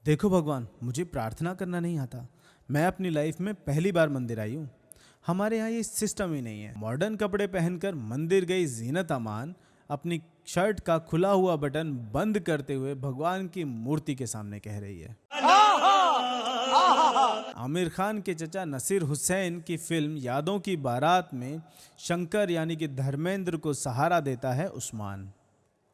देखो भगवान, मुझे प्रार्थना करना नहीं आता। मैं अपनी लाइफ में पहली बार मंदिर आई हूँ। हमारे यहाँ ये सिस्टम ही नहीं है। मॉडर्न कपड़े पहनकर मंदिर गई जीनत अमान अपनी शर्ट का खुला हुआ बटन बंद करते हुए भगवान की मूर्ति के सामने कह रही है। आमिर खान के चचा नसीर हुसैन की फिल्म यादों की बारात में शंकर यानी कि धर्मेंद्र को सहारा देता है उस्मान,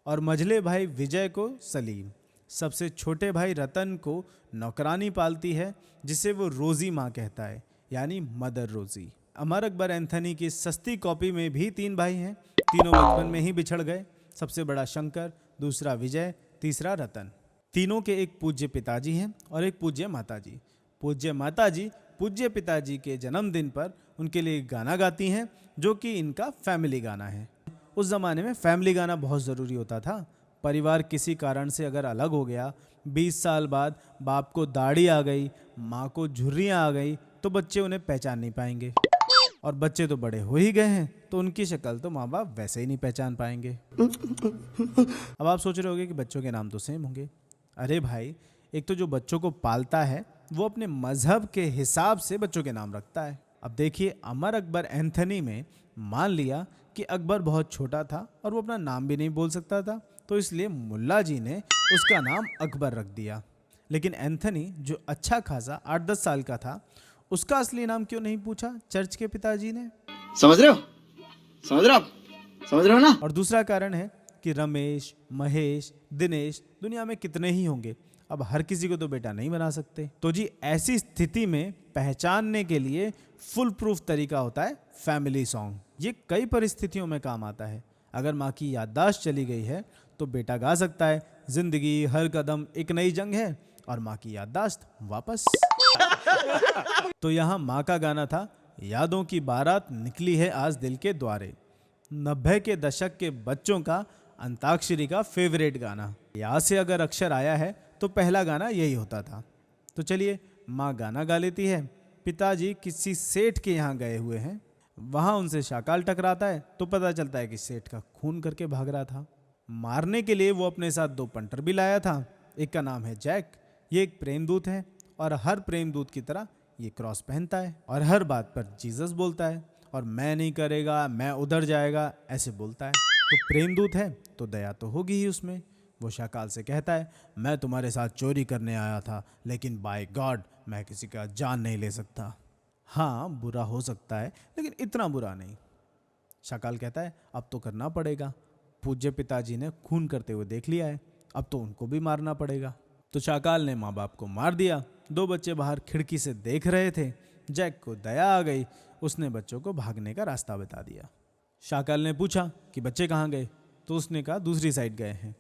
और मझले भाई विजय को सलीम, सबसे छोटे भाई रतन को नौकरानी पालती है जिसे वो रोजी माँ कहता है यानी मदर रोजी। अमर अकबर एंथनी की सस्ती कॉपी में भी 3 भाई हैं। तीनों बचपन में ही बिछड़ गए। सबसे बड़ा शंकर, दूसरा विजय, तीसरा रतन। तीनों के एक पूज्य पिताजी हैं और एक पूज्य माताजी। पूज्य माताजी पूज्य पिताजी के जन्मदिन पर उनके लिए एक गाना गाती हैं जो कि इनका फैमिली गाना है। उस ज़माने में फैमिली गाना बहुत ज़रूरी होता था। परिवार किसी कारण से अगर अलग हो गया, 20 साल बाद बाप को दाढ़ी आ गई, माँ को झुर्रियाँ आ गई, तो बच्चे उन्हें पहचान नहीं पाएंगे। और बच्चे तो बड़े हो ही गए हैं तो उनकी शक्ल तो माँ बाप वैसे ही नहीं पहचान पाएंगे। अब आप सोच रहे होंगे कि बच्चों के नाम तो सेम होंगे। अरे भाई, एक तो जो बच्चों को पालता है वो अपने मजहब के हिसाब से बच्चों के नाम रखता है। अब देखिए, अमर अकबर एंथनी में मान लिया कि अकबर बहुत छोटा था और वो अपना नाम भी नहीं बोल सकता था, तो इसलिए मुल्ला जी ने उसका नाम अकबर रख दिया। लेकिन एंथनी जो अच्छा खासा 8-10 साल का था, उसका असली नाम क्यों नहीं पूछा चर्च के पिताजी ने? समझ रहे हो? समझ रहे हो आप? समझ रहे हो ना? और दूसरा कारण है कि रमेश, महेश, दिनेश दुनिया में कितने ही होंगे, अब हर किसी को तो बेटा नहीं बना सकते। तो जी, ऐसी स्थिति में पहचानने के लिए फुल प्रूफ तरीका होता है फैमिली सॉन्ग। ये कई परिस्थितियों में काम आता है। अगर माँ की याददाश्त चली गई है तो बेटा गा सकता है, जिंदगी हर कदम एक नई जंग है, और माँ की याददाश्त वापस। तो यहाँ माँ का गाना था, यादों की बारात निकली है आज दिल के द्वारे। 90 के दशक के बच्चों का अंताक्षरी का फेवरेट गाना। या से अगर अक्षर आया है तो पहला गाना यही होता था। तो चलिए, माँ गाना गा लेती है। पिताजी किसी सेठ के यहाँ गए हुए हैं, वहाँ उनसे शाकाल टकराता है तो पता चलता है कि सेठ का खून करके भाग रहा था। मारने के लिए वो अपने साथ 2 पंटर भी लाया था। एक का नाम है जैक, ये एक प्रेमदूत है और हर प्रेमदूत की तरह ये क्रॉस पहनता है और हर बात पर जीसस बोलता है, और मैं नहीं करेगा, मैं उधर जाएगा, ऐसे बोलता है। तो प्रेमदूत है तो दया तो होगी ही उसमें। वो शाकाल से कहता है, मैं तुम्हारे साथ चोरी करने आया था, लेकिन बाय गॉड मैं किसी का जान नहीं ले सकता। हाँ, बुरा हो सकता है लेकिन इतना बुरा नहीं। शाकाल कहता है, अब तो करना पड़ेगा। पूज्य पिताजी ने खून करते हुए देख लिया है, अब तो उनको भी मारना पड़ेगा। तो शाकाल ने माँ बाप को मार दिया। 2 बच्चे बाहर खिड़की से देख रहे थे। जैक को दया आ गई, उसने बच्चों को भागने का रास्ता बता दिया। शाकाल ने पूछा कि बच्चे कहाँ गए, तो उसने कहा दूसरी साइड गए हैं।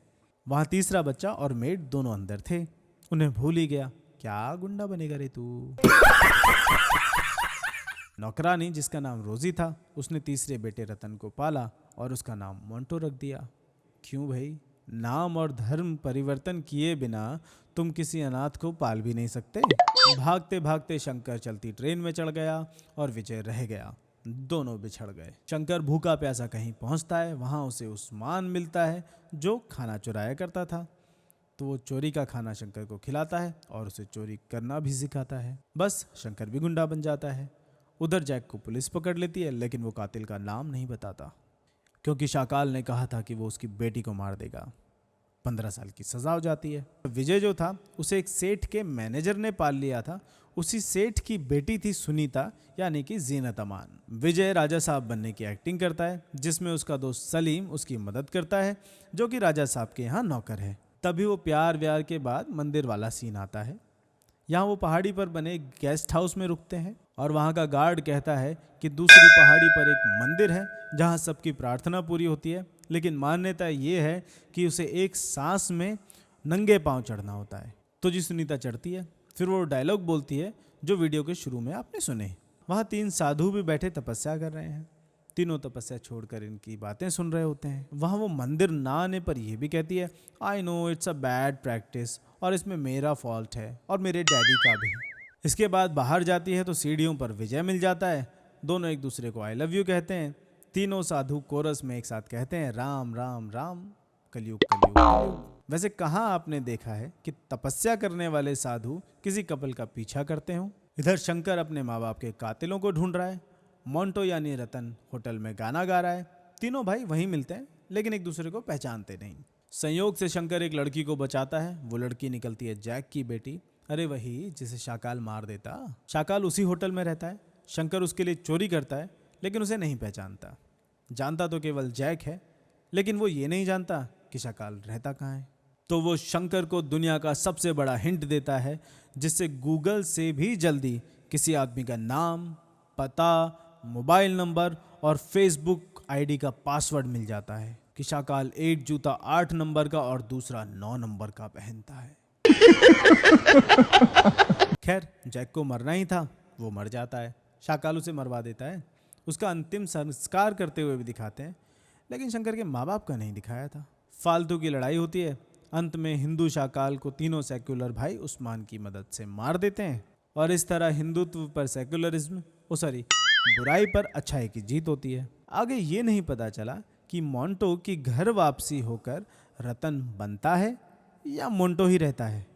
वहाँ तीसरा बच्चा और मेड दोनों अंदर थे। उन्हें भूल ही गया। क्या गुंडा बनेगा रे तू। नौकरानी जिसका नाम रोजी था, उसने तीसरे बेटे रतन को पाला और उसका नाम मोंटो रख दिया। क्यों भाई? नाम और धर्म परिवर्तन किए बिना तुम किसी अनाथ को पाल भी नहीं सकते। भागते भागते शंकर चलती ट्रेन में चढ़ गया और विजय रह गया। दोनों बिछड़ गए। शंकर भूखा प्यासा कहीं पहुंचता है, वहां उसे उस्मान मिलता है जो खाना चुराया करता था। तो वो चोरी का खाना शंकर को खिलाता है और उसे चोरी करना भी सिखाता है। बस शंकर भी गुंडा बन जाता है। उधर जैक को पुलिस पकड़ लेती है, लेकिन वो कातिल का नाम नहीं बताता, क्योंकि शाकाल ने कहा था कि वो उसकी बेटी को मार देगा। 15 साल की सजा हो जाती है। विजय जो था उसे एक सेठ के मैनेजर ने पाल लिया था। उसी सेठ की बेटी थी सुनीता, यानी कि जीनत अमान। विजय राजा साहब बनने की एक्टिंग करता है, जिसमें उसका दोस्त सलीम उसकी मदद करता है, जो कि राजा साहब के यहाँ नौकर है। तभी वो प्यार व्यार के बाद मंदिर वाला सीन आता है। यहाँ वो पहाड़ी पर बने गेस्ट हाउस में रुकते हैं और वहाँ का गार्ड कहता है कि दूसरी पहाड़ी पर एक मंदिर है जहाँ सबकी प्रार्थना पूरी होती है, लेकिन मान्यता ये है कि उसे एक सांस में नंगे पांव चढ़ना होता है। तो जी, सुनीता चढ़ती है। फिर वो डायलॉग बोलती है जो वीडियो के शुरू में आपने सुने। वहाँ 3 साधु भी बैठे तपस्या कर रहे हैं। तीनों तपस्या छोड़कर इनकी बातें सुन रहे होते हैं। वहाँ वो मंदिर ना आने पर यह भी कहती है, I know it's a bad practice, और इसमें मेरा फॉल्ट है और मेरे डैडी का भी। इसके बाद बाहर जाती है तो सीढ़ियों पर विजय मिल जाता है। दोनों एक दूसरे को आई लव यू कहते हैं। तीनों साधु कोरस में एक साथ कहते हैं, राम राम राम, कलयुग कलयुग कलयुग। वैसे कहाँ आपने देखा है कि तपस्या करने वाले साधु किसी कपल का पीछा करते हों? इधर शंकर अपने माँ बाप के कातिलों को ढूंढ रहा है, मोंटो यानी रतन होटल में गाना गा रहा है। तीनों भाई वहीं मिलते हैं लेकिन एक दूसरे को पहचानते नहीं। संयोग से शंकर एक लड़की को बचाता है। वो लड़की निकलती है जैक की बेटी, अरे वही जिसे शाकाल मार देता। शाकाल उसी होटल में रहता है। शंकर उसके लिए चोरी करता है लेकिन उसे नहीं पहचानता। जानता तो केवल जैक है, लेकिन वो ये नहीं जानता कि शाकाल रहता कहाँ है। तो वो शंकर को दुनिया का सबसे बड़ा हिंट देता है, जिससे गूगल से भी जल्दी किसी आदमी का नाम, पता, मोबाइल नंबर और फेसबुक आईडी का पासवर्ड मिल जाता है कि शाकाल एक जूता 8 नंबर का और दूसरा 9 नंबर का पहनता है। खैर, जैक को मरना ही था, वो मर जाता है। शाकाल उसे मरवा देता है। उसका अंतिम संस्कार करते हुए भी दिखाते हैं, लेकिन शंकर के माँ बाप का नहीं दिखाया था। फालतू की लड़ाई होती है। अंत में हिंदू शाकाल को तीनों सेक्युलर भाई उस्मान की मदद से मार देते हैं और इस तरह हिंदुत्व पर सेक्युलरिज्म, बुराई पर अच्छाई की जीत होती है। आगे ये नहीं पता चला कि मोंटो की घर वापसी होकर रतन बनता है या मोंटो ही रहता है।